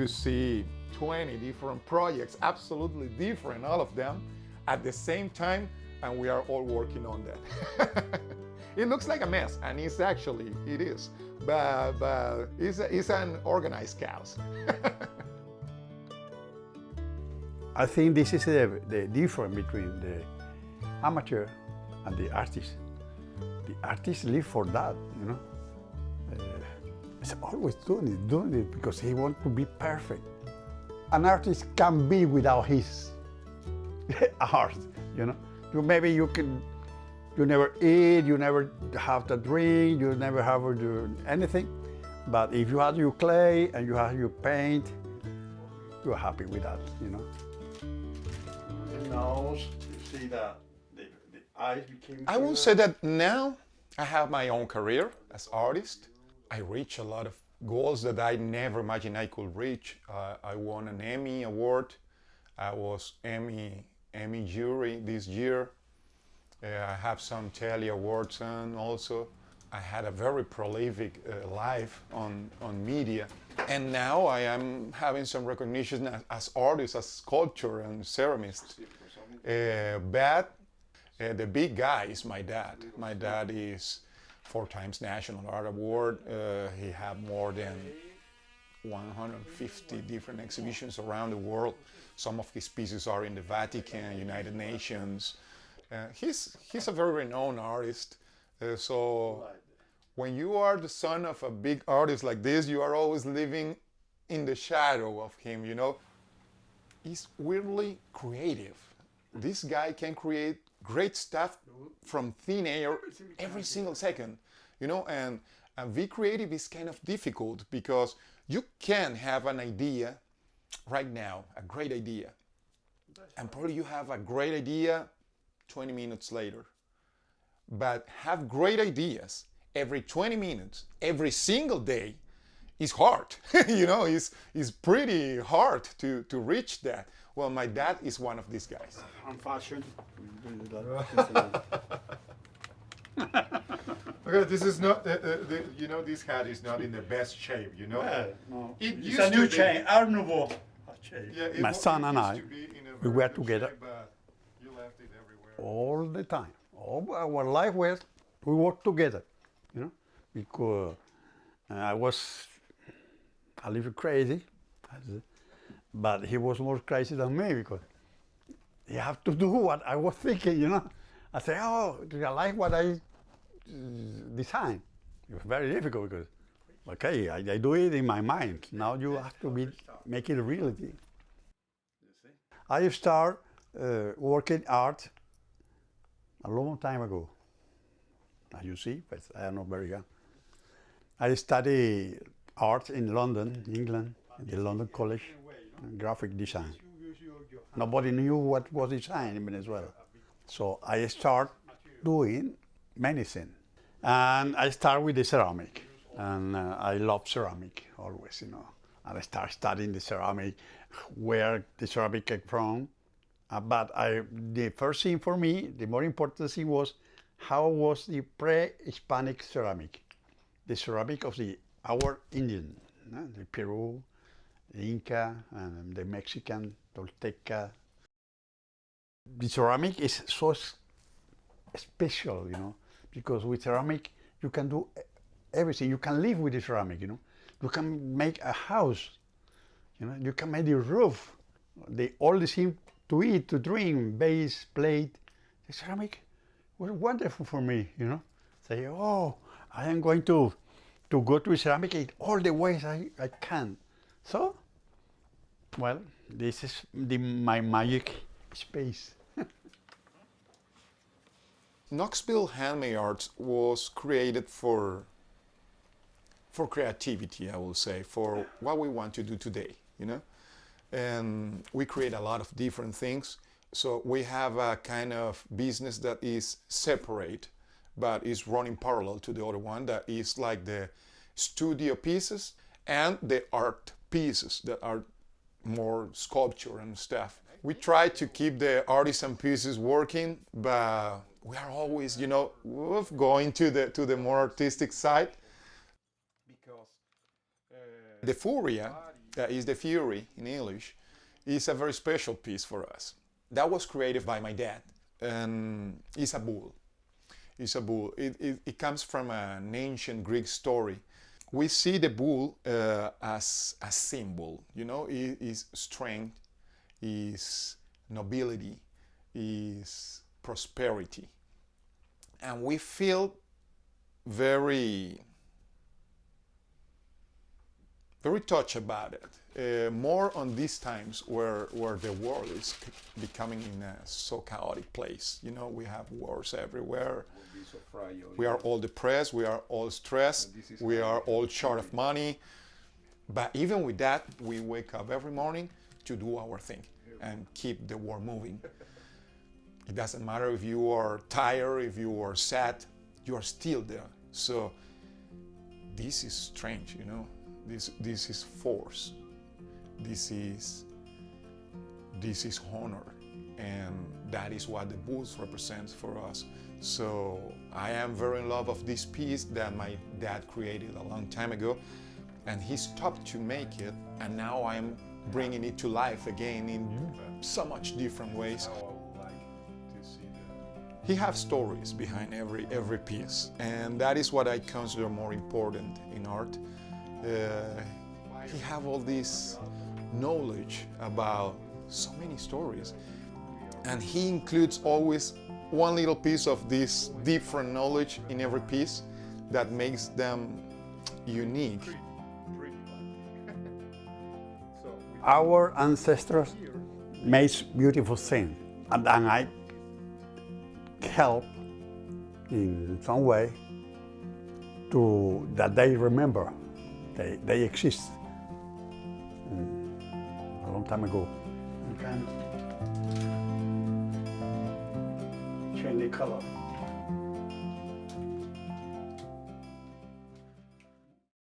to see 20 different projects, absolutely different, all of them, at the same time, and we are all working on that. It looks like a mess, and it is, but it's an organized chaos. I think this is the difference between the amateur and the artist. The artist live for that, you know. He's always doing it because he wants to be perfect. An artist can be without his art, you know. Maybe you never eat, you never have to drink, you never have to do anything. But if you have your clay and you have your paint, you're happy with that, you know. The nose, you see that the eyes became. I will say that now I have my own career as artist. I reach a lot of goals that I never imagined I could reach. I won an Emmy award. I was Emmy jury this year. I have some Telly awards, and also I had a very prolific life on media. And now I am having some recognition as artist, as sculptor and ceramist. But the big guy is my dad. My dad is 4 times National Art Award. He had more than 150 different exhibitions around the world. Some of his pieces are in the Vatican, United Nations. He's a very renowned artist. So when you are the son of a big artist like this, you are always living in the shadow of him, you know. He's weirdly creative. This guy can create great stuff from thin air every single second, you know, and be creative is kind of difficult because you can have an idea right now, a great idea, and probably you have a great idea 20 minutes later. But have great ideas every 20 minutes, every single day is hard. You know, it's pretty hard to reach that. Well, my dad is one of these guys. On fashion. Okay, this is not, you know, this hat is not in the best shape, you know? Yeah, no. It's a new chain, Art Nouveau. Yeah, My son and I, we were together shape, but you left it everywhere. all the time. All our life was, we worked together, you know, because I was a little crazy, but he was more crazy than me because he have to do what I was thinking, you know. I say, oh, do I like what I design? It was very difficult because, okay, I do it in my mind. Now you have to make it a reality. I start working art a long time ago. As you see, but I am not very young. I studied art in London, England, in the London College, graphic design. Nobody knew what was design in Venezuela. So I start doing many things. And I start with the ceramic. And I love ceramic always, you know. And I start studying the ceramic, where the ceramic came from. But the first thing for me, the more important thing was how was the pre-Hispanic ceramic, the ceramic of our Indian, the Peru, the Inca, and the Mexican, Tolteca. The ceramic is so special, you know, because with ceramic you can do everything. You can live with the ceramic, you know. You can make a house, you know. You can make the roof, all the things to eat, to drink, vase, plate. The ceramic was wonderful for me, you know. Say, oh, I am going to go to ceramic in all the ways I can. So, well, this is my magic space. Knoxville HandMade Arts was created for creativity, I will say, for what we want to do today, you know? And we create a lot of different things. So we have a kind of business that is separate, but is running parallel to the other one, that is like the studio pieces and the art pieces that are more sculpture and stuff. We try to keep the artisan pieces working, but we are always, you know, going to the more artistic side. Because the furia is the Fury in English, is a very special piece for us. That was created by my dad, and it's a bull. It's a bull. It comes from an ancient Greek story. We see the bull as a symbol, you know, it is strength, is nobility, is prosperity. And we feel very touched about it. More on these times where the world is becoming in a so chaotic place. You know, we have wars everywhere. We are all depressed, we are all stressed, we are all short of money. But even with that, we wake up every morning to do our thing and keep the world moving. It doesn't matter if you are tired, if you are sad, you are still there. So this is strange, you know. This is force. This is honor, and that is what the bulls represents for us. So I am very in love of this piece that my dad created a long time ago, and he stopped to make it, and now I'm bringing it to life again in so much different ways. He has stories behind every piece, and that is what I consider more important in art. He have all this knowledge about so many stories, and he includes always one little piece of this different knowledge in every piece that makes them unique. Our ancestors made beautiful things, and I help in some way to that they remember they exist a long time ago. You can change the color.